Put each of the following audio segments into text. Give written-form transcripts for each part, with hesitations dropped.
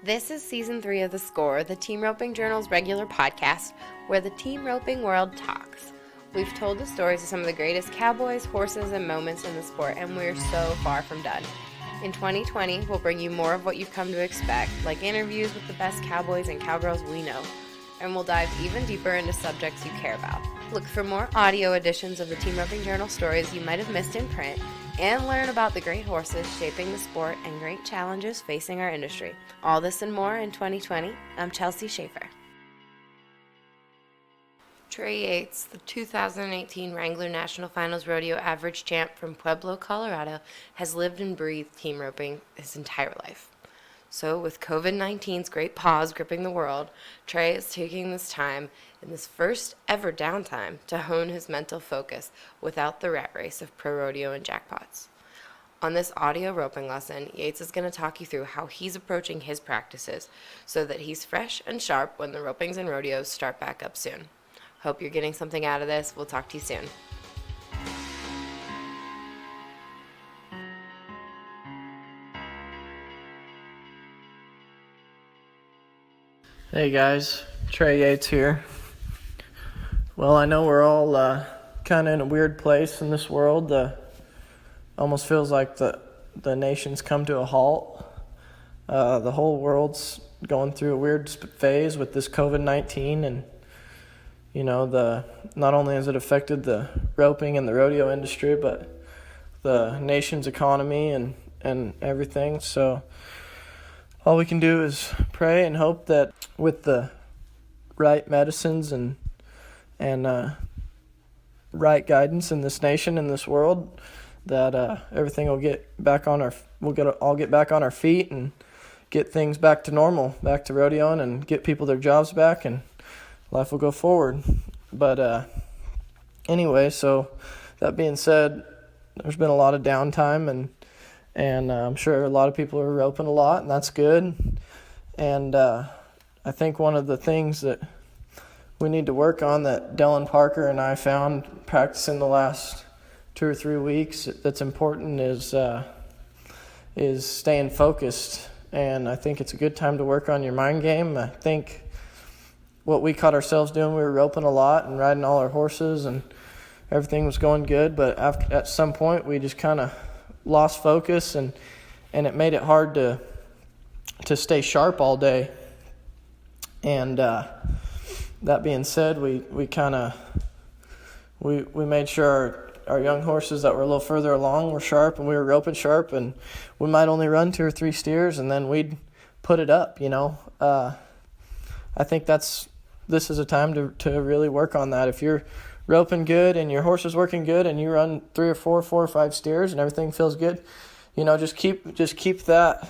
This is Season 3 of The Score, the Team Roping Journal's regular podcast, where the team roping world talks. We've told the stories of some of the greatest cowboys, horses, and moments in the sport, and we're so far from done. In 2020, we'll bring you more of what you've come to expect, like interviews with the best cowboys and cowgirls we know, and we'll dive even deeper into subjects you care about. Look for more audio editions of the Team Roping Journal stories you might have missed in print, and learn about the great horses shaping the sport and great challenges facing our industry. All this and more in 2020. I'm Chelsea Schaefer. Trey Yates, the 2018 Wrangler National Finals Rodeo average champ from Pueblo, Colorado, has lived and breathed team roping his entire life. So with COVID-19's great pause gripping the world, Trey is taking this time in this first ever downtime to hone his mental focus without the rat race of ProRodeo and jackpots. On this audio roping lesson, Yates is going to talk you through how he's approaching his practices so that he's fresh and sharp when the ropings and rodeos start back up soon. Hope you're getting something out of this. We'll talk to you soon. Hey guys, Trey Yates here. Well, I know we're all kind of in a weird place in this world. Almost feels like the nation's come to a halt. The whole world's going through a weird phase with this COVID-19, and you know, not only has it affected the roping and the rodeo industry, but the nation's economy and everything. So all we can do is pray and hope that with the right medicines and right guidance in this nation, in this world, that everything will get back on all get back on our feet and get things back to normal, back to rodeoing, and get people their jobs back, and life will go forward. But anyway, so that being said, there's been a lot of downtime, and I'm sure a lot of people are roping a lot, and that's good. And I think one of the things that we need to work on, that Dylan Parker and I found practicing the last 2 or 3 weeks, that's important, is staying focused. And I think it's a good time to work on your mind game. I think what we caught ourselves doing, we were roping a lot and riding all our horses, and everything was going good. But at some point, we just kind of lost focus, and it made it hard to stay sharp all day. And that being said, we made sure our young horses that were a little further along were sharp, and we were roping sharp, and we might only run 2 or 3 steers, and then we'd put it up, you know. I think this is a time to really work on that. If you're roping good and your horse is working good and you run 3 or 4 or 5 steers and everything feels good, you know, just keep that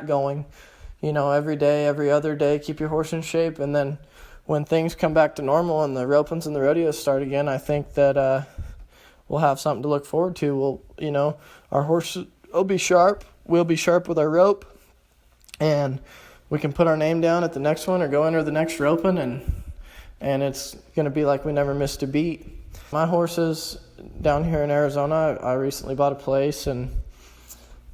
going, you know, every day, every other day. Keep your horse in shape, and then when things come back to normal and the ropings and the rodeos start again, I think that we'll have something to look forward to. We'll, you know, our horse will be sharp. We'll be sharp with our rope, and we can put our name down at the next one or go enter the next roping, and it's going to be like we never missed a beat. My horses down here in Arizona, I recently bought a place, and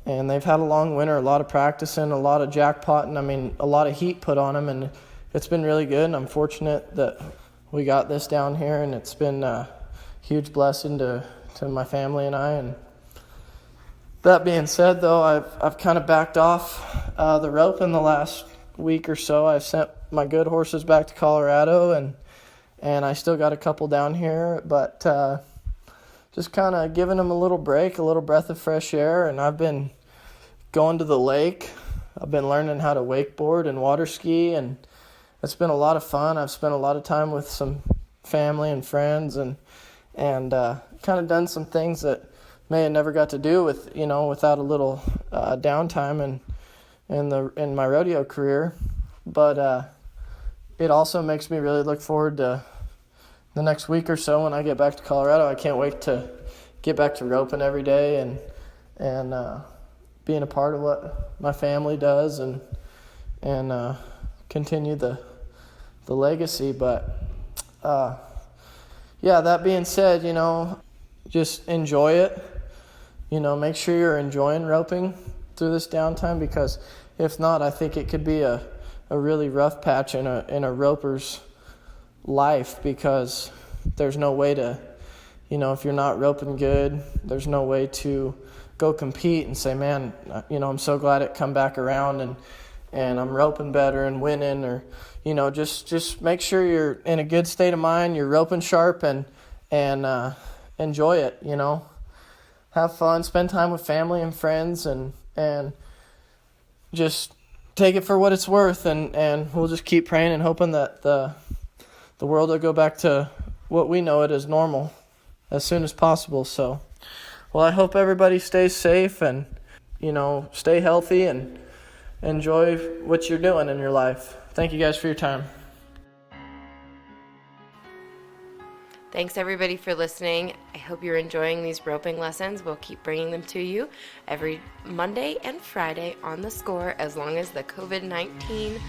they've had a long winter, a lot of practicing, a lot of jackpotting, a lot of heat put on them, and it's been really good. And I'm fortunate that we got this down here, and it's been a huge blessing to my family and I. And that being said, though, I've kind of backed off the rope in the last week or so. I've sent my good horses back to Colorado, and I still got a couple down here, but just kind of giving them a little break, a little breath of fresh air. And I've been going to the lake. I've been learning how to wakeboard and water ski, and it's been a lot of fun. I've spent a lot of time with some family and friends, and kind of done some things that may have never got to do without a little downtime in my rodeo career. But it also makes me really look forward to the next week or so when I get back to Colorado. I can't wait to get back to roping every day and being a part of what my family does and continue the legacy. But that being said, just enjoy it. Make sure you're enjoying roping. through this downtime, because if not, I think it could be a really rough patch in a roper's life, because there's no way to, if you're not roping good, there's no way to go compete and say, man, I'm so glad it come back around and I'm roping better and winning, or, just make sure you're in a good state of mind, you're roping sharp, and enjoy it, have fun, spend time with family and friends, and just take it for what it's worth, and we'll just keep praying and hoping that the world will go back to what we know it as normal as soon as possible. So, well, I hope everybody stays safe and, stay healthy and enjoy what you're doing in your life. Thank you guys for your time. Thanks everybody for listening. I hope you're enjoying these roping lessons. We'll keep bringing them to you every Monday and Friday on The Score, as long as the COVID-19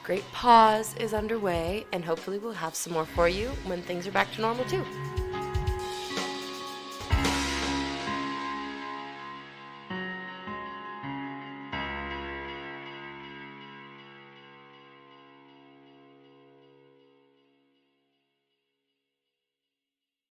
great pause is underway, and hopefully we'll have some more for you when things are back to normal too.